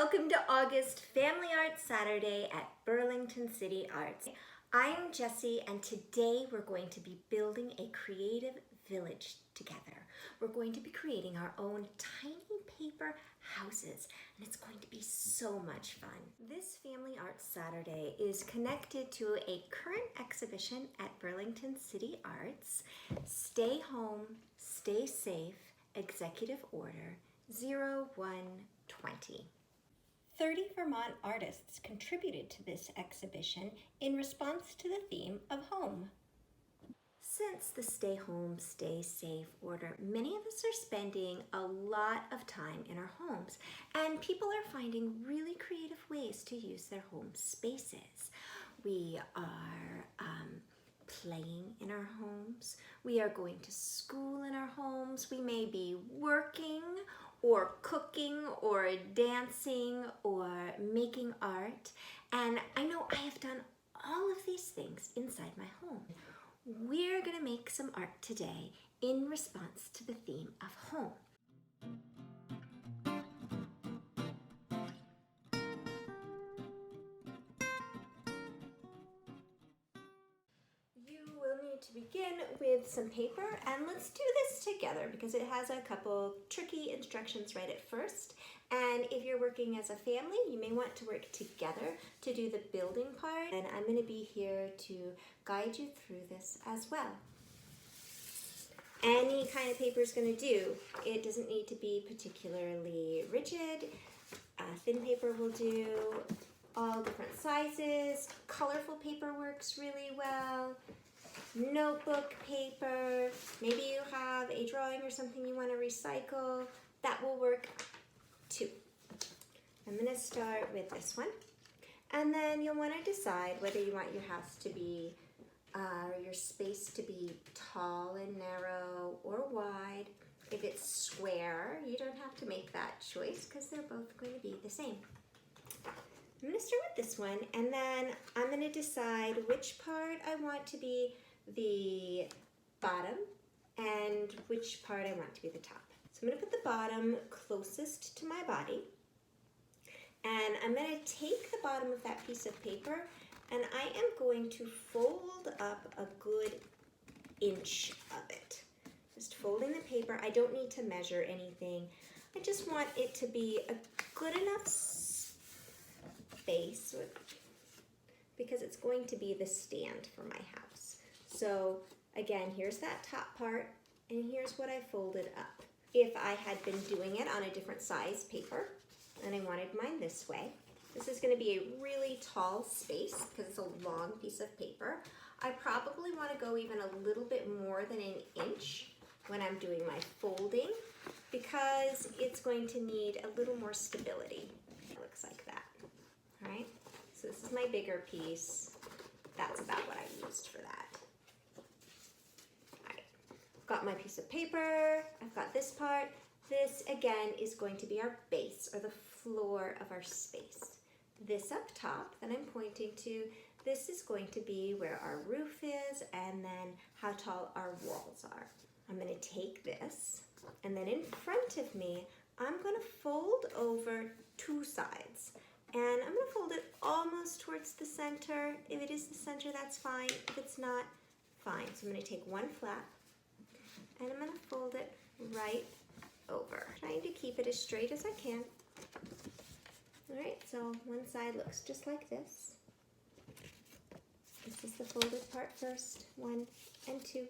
welcome to August Family Arts Saturday at Burlington City Arts. I'm Jessie, and today we're going to be building a creative village together. We're going to be creating our own tiny paper houses, and it's going to be so much fun. This Family Arts Saturday is connected to a current exhibition at Burlington City Arts, Stay Home, Stay Safe, Executive Order 0120. 30 Vermont artists contributed to this exhibition in response to the theme of home. Since the Stay Home, Stay Safe order, many of us are spending a lot of time in our homes, and people are finding really creative ways to use their home spaces. We are playing in our homes. We are going to school in our homes. We may be working or cooking or dancing or making art. And I know I have done all of these things inside my home. We're gonna make some art today in response to the theme of home. You will need to begin with some paper, and let's do this together because it has a couple tricky instructions right at first. And if you're working as a family, you may want to work together to do the building part, and I'm going to be here to guide you through this as well. Any kind of paper is going to do. It doesn't need to be particularly rigid. Thin paper will do. All different sizes. Colorful paper works really well. Notebook paper. Maybe you have a drawing or something you want to recycle. That will work too. I'm going to start with this one. And then you'll want to decide whether you want your house to be, your space to be tall and narrow or wide. If it's square, you don't have to make that choice because they're both going to be the same. I'm going to start with this one, and then I'm going to decide which part I want to be the bottom and which part I want to be the top. So I'm going to put the bottom closest to my body, and I'm going to take the bottom of that piece of paper, and I am going to fold up a good inch of it. Just folding the paper. I don't need to measure anything. I just want it to be a good enough space because it's going to be the stand for my house. So again, here's that top part, and here's what I folded up. If I had been doing it on a different size paper and I wanted mine this way, this is going to be a really tall space because it's a long piece of paper. I probably want to go even a little bit more than an inch when I'm doing my folding because it's going to need a little more stability. It looks like that. All right, so this is my bigger piece. That's about what I used for that. All right, I've got my piece of paper. I've got this part. This, again, is going to be our base or the floor of our space. This up top that I'm pointing to, this is going to be where our roof is and then how tall our walls are. I'm going to take this, and then in front of me, I'm going to fold over two sides. And I'm going to fold it almost towards the center. If it is the center, that's fine. If it's not, fine. So I'm going to take one flap, and I'm going to fold it right over, trying to keep it as straight as I can. All right, so one side looks just like this. This is the folded part first, 1 and 2.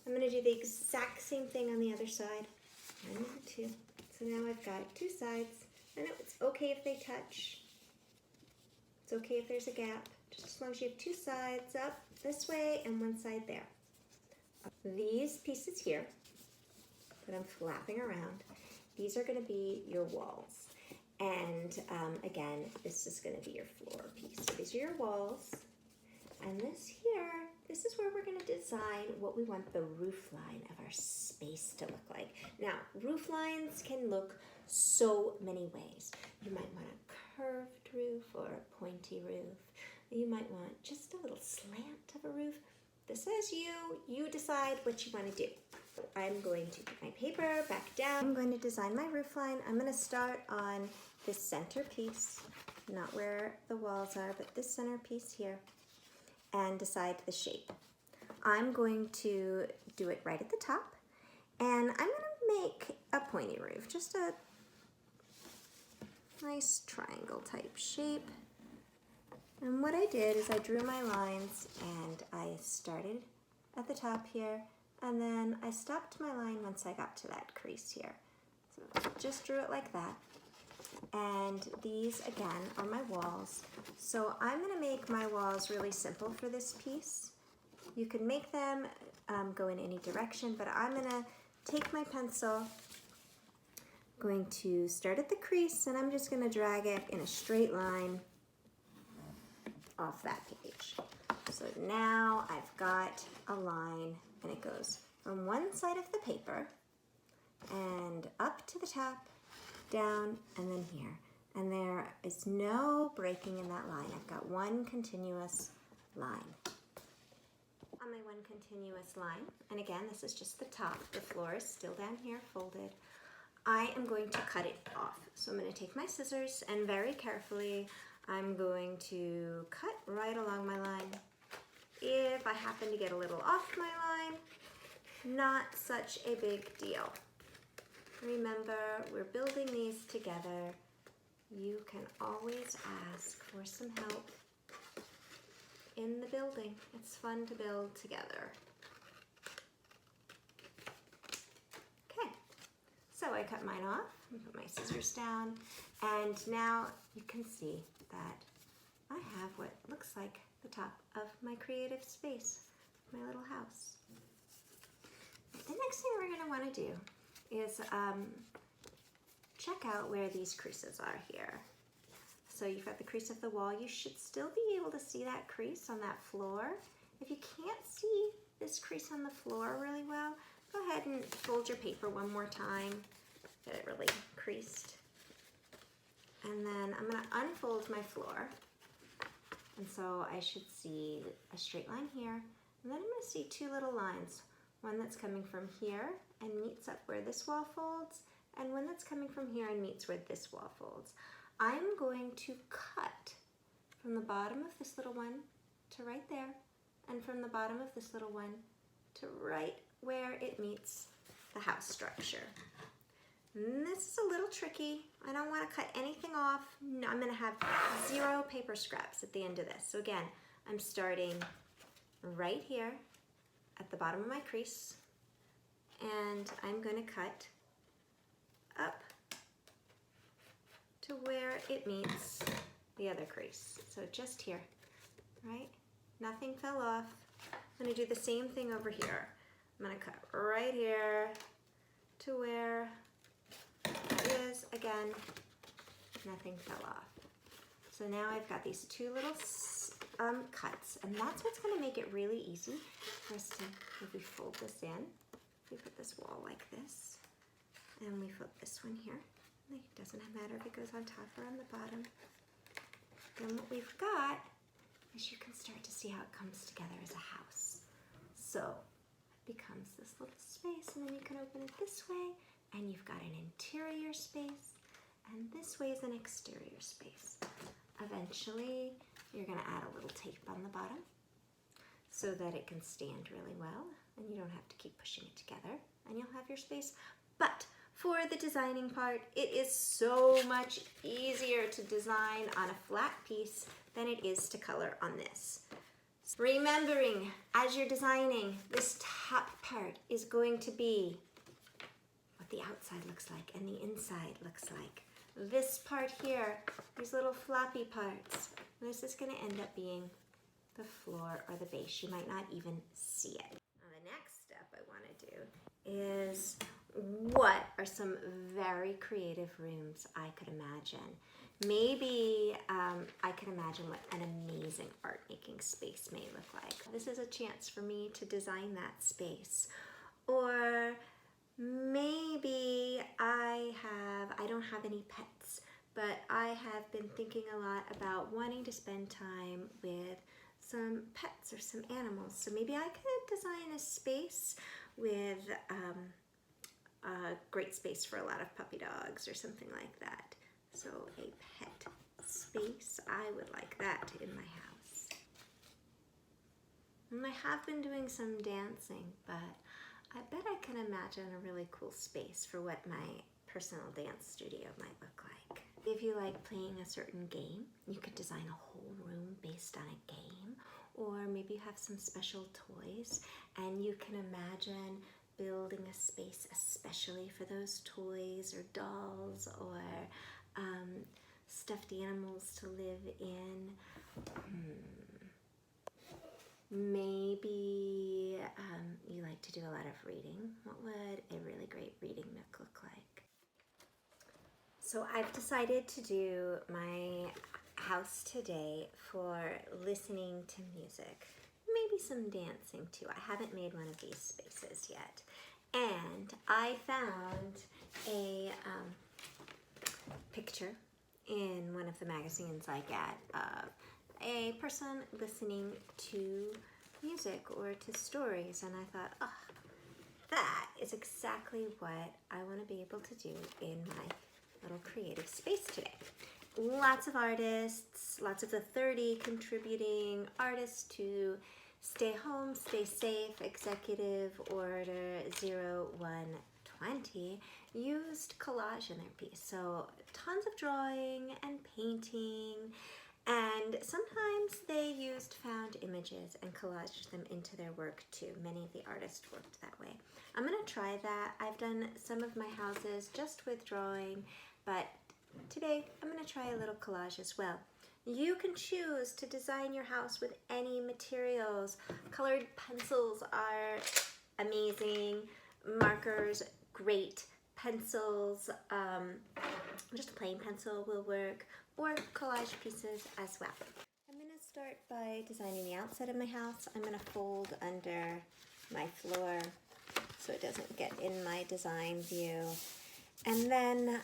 I'm going to do the exact same thing on the other side, 1 and 2. So now I've got two sides. And it's okay if they touch. It's okay if there's a gap, just as long as you have two sides up this way and one side there. These pieces here that I'm flapping around, these are going to be your walls. And again, this is going to be your floor piece. So these are your walls. And this here, this is where we're going to design what we want the roof line of our space to look like. Now, roof lines can look so many ways. You might want a curved roof or a pointy roof. You might want just a little slant of a roof. This is you. You decide what you want to do. I'm going to put my paper back down. I'm going to design my roof line. I'm going to start on this center piece, not where the walls are, but this center piece here, and decide the shape. I'm going to do it right at the top, and I'm going to make a pointy roof, just a nice triangle type shape. And what I did is I drew my lines, and I started at the top here, and then I stopped my line once I got to that crease here. So just drew it like that. And these again are my walls. So I'm going to make my walls really simple for this piece. You can make them go in any direction, but I'm going to take my pencil, going to start at the crease, and I'm just going to drag it in a straight line off that page. So now I've got a line, and it goes from one side of the paper and up to the top, down, and then here. And there is no breaking in that line. I've got one continuous line. On my one continuous line, and again, this is just the top. The floor is still down here, folded. I am going to cut it off. So I'm going to take my scissors, and very carefully, I'm going to cut right along my line. If I happen to get a little off my line, not such a big deal. Remember, we're building these together. You can always ask for some help in the building. It's fun to build together. Okay, so I cut mine off and put my scissors down, and now you can see that I have what looks like the top of my creative space, my little house. The next thing we're going to want to do is check out where these creases are here. So you've got the crease of the wall. You should still be able to see that crease on that floor. If you can't see this crease on the floor really well, go ahead and fold your paper one more time, get it really creased. And then I'm going to unfold my floor. And so I should see a straight line here. And then I'm going to see two little lines. One that's coming from here and meets up where this wall folds, and one that's coming from here and meets where this wall folds. I'm going to cut from the bottom of this little one to right there, and from the bottom of this little one to right where it meets the house structure. And this is a little tricky. I don't want to cut anything off. No, I'm going to have 0 paper scraps at the end of this. So again, I'm starting right here at the bottom of my crease, and I'm going to cut up to where it meets the other crease. So just here, right? Nothing fell off. I'm going to do the same thing over here. I'm going to cut right here to where it is. Again, nothing fell off. So now I've got these two little cuts, and that's what's going to make it really easy for us to, if we fold this in, we put this wall like this, and we flip this one here. It doesn't matter if it goes on top or on the bottom. Then what we've got is you can start to see how it comes together as a house. So it becomes this little space, and then you can open it this way, and you've got an interior space, and this way is an exterior space. Eventually, you're going to add a little tape on the bottom so that it can stand really well, and you don't have to keep pushing it together, and you'll have your space. But for the designing part, it is so much easier to design on a flat piece than it is to color on this. Remembering, as you're designing, this top part is going to be what the outside looks like and the inside looks like. This part here, these little floppy parts, this is going to end up being the floor or the base. You might not even see it. Now the next step I want to do is, what are some very creative rooms I could imagine? Maybe I can imagine what an amazing art making space may look like. This is a chance for me to design that space. Or maybe I don't have any pets, but I have been thinking a lot about wanting to spend time with some pets or some animals. So maybe I could design a space with a great space for a lot of puppy dogs or something like that. So a pet space, I would like that in my house. And I have been doing some dancing, but I bet I can imagine a really cool space for what my personal dance studio might look like. If you like playing a certain game, you could design a whole room based on a game, or maybe you have some special toys and you can imagine building a space especially for those toys or dolls or stuffed animals to live in. Maybe you like to do a lot of reading. What would a really great reading nook look like? So I've decided to do my house today for listening to music. Maybe some dancing too. I haven't made one of these spaces yet. And I found a picture in one of the magazines I get of a person listening to music or to stories, and I thought, oh, that is exactly what I want to be able to do in my little creative space today. Lots of artists, lots of the 30 contributing artists to Stay Home, Stay Safe, Executive Order 0120 used collage in their piece. So tons of drawing and painting, and sometimes they used found images and collaged them into their work too. Many of the artists worked that way. I'm gonna try that. I've done some of my houses just with drawing, but today I'm gonna try a little collage as well. You can choose to design your house with any materials. Colored pencils are amazing. Markers, great. Pencils, just a plain pencil will work, or collage pieces as well. I'm going to start by designing the outside of my house. I'm going to fold under my floor so it doesn't get in my design view. And then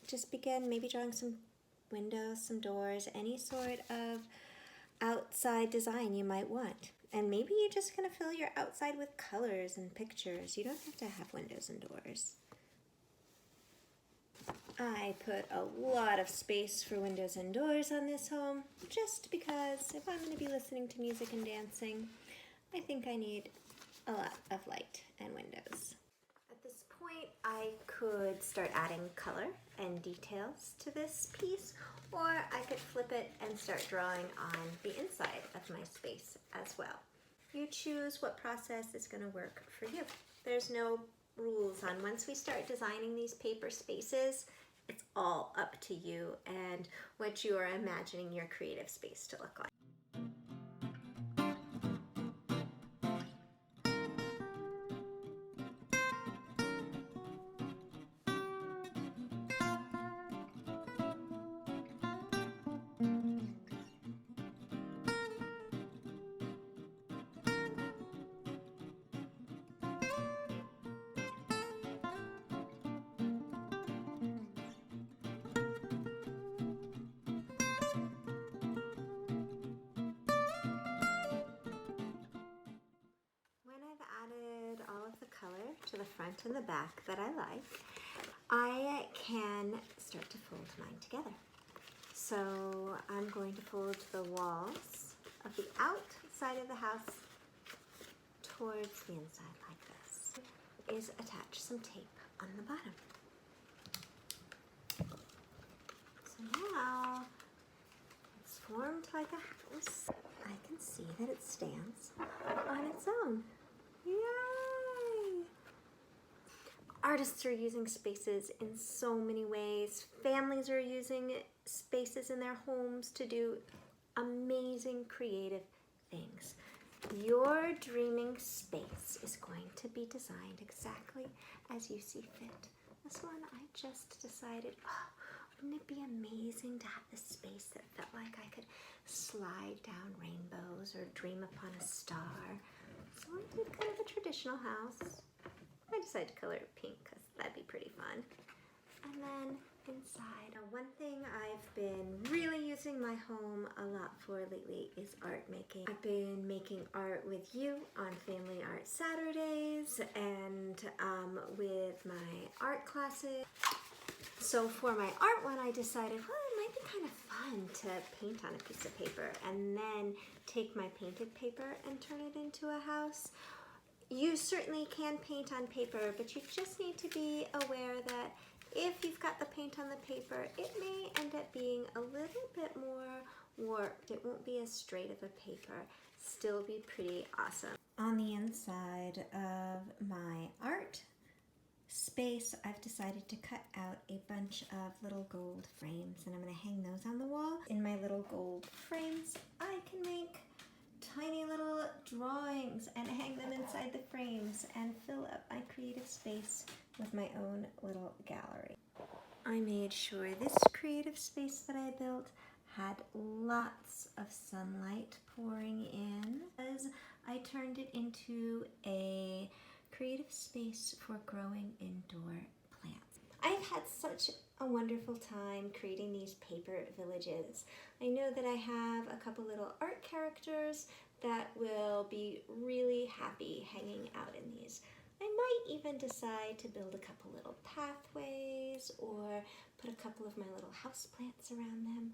just begin maybe drawing some windows, some doors, any sort of outside design you might want. And maybe you're just going to fill your outside with colors and pictures. You don't have to have windows and doors. I put a lot of space for windows and doors on this home just because if I'm going to be listening to music and dancing, I think I need a lot of light and windows. At this point, I could start adding color and details to this piece, or I could flip it and start drawing on the inside of my space as well. You choose what process is going to work for you. There's no rules on once we start designing these paper spaces, it's all up to you and what you are imagining your creative space to look like. Color to the front and the back that I like, I can start to fold mine together. So I'm going to fold the walls of the outside of the house towards the inside like this. Is attach some tape on the bottom. So now it's formed like a house. I can see that it stands on its own. Yay! Artists are using spaces in so many ways. Families are using spaces in their homes to do amazing creative things. Your dreaming space is going to be designed exactly as you see fit. This one I just decided, oh, wouldn't it be amazing to have this space that felt like I could slide down rainbows or dream upon a star. So I did kind of a traditional house. I decided to color it pink because that'd be pretty fun. And then inside, one thing I've been really using my home a lot for lately is art making. I've been making art with you on Family Art Saturdays and with my art classes. So for my art one, I decided, well, it might be kind of fun to paint on a piece of paper and then take my painted paper and turn it into a house. You certainly can paint on paper, but you just need to be aware that if you've got the paint on the paper, it may end up being a little bit more warped. It won't be as straight of a paper. Still be pretty awesome. On the inside of my art space, I've decided to cut out a bunch of little gold frames, and I'm going to hang those on the wall. In my little gold frames, I can make tiny little drawings and hang them inside the frames and fill up my creative space with my own little gallery. I made sure this creative space that I built had lots of sunlight pouring in as I turned it into a creative space for growing indoor plants. I've had such a wonderful time creating these paper villages. I know that I have a couple little art characters that will be really happy hanging out in these. I might even decide to build a couple little pathways or put a couple of my little houseplants around them.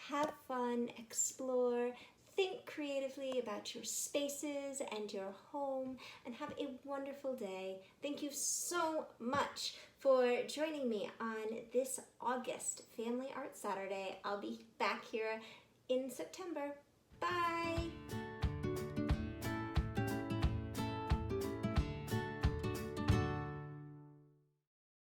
Have fun, explore, think creatively about your spaces and your home, and have a wonderful day. Thank you so much for joining me on this August Family Art Saturday. I'll be back here in September. Bye!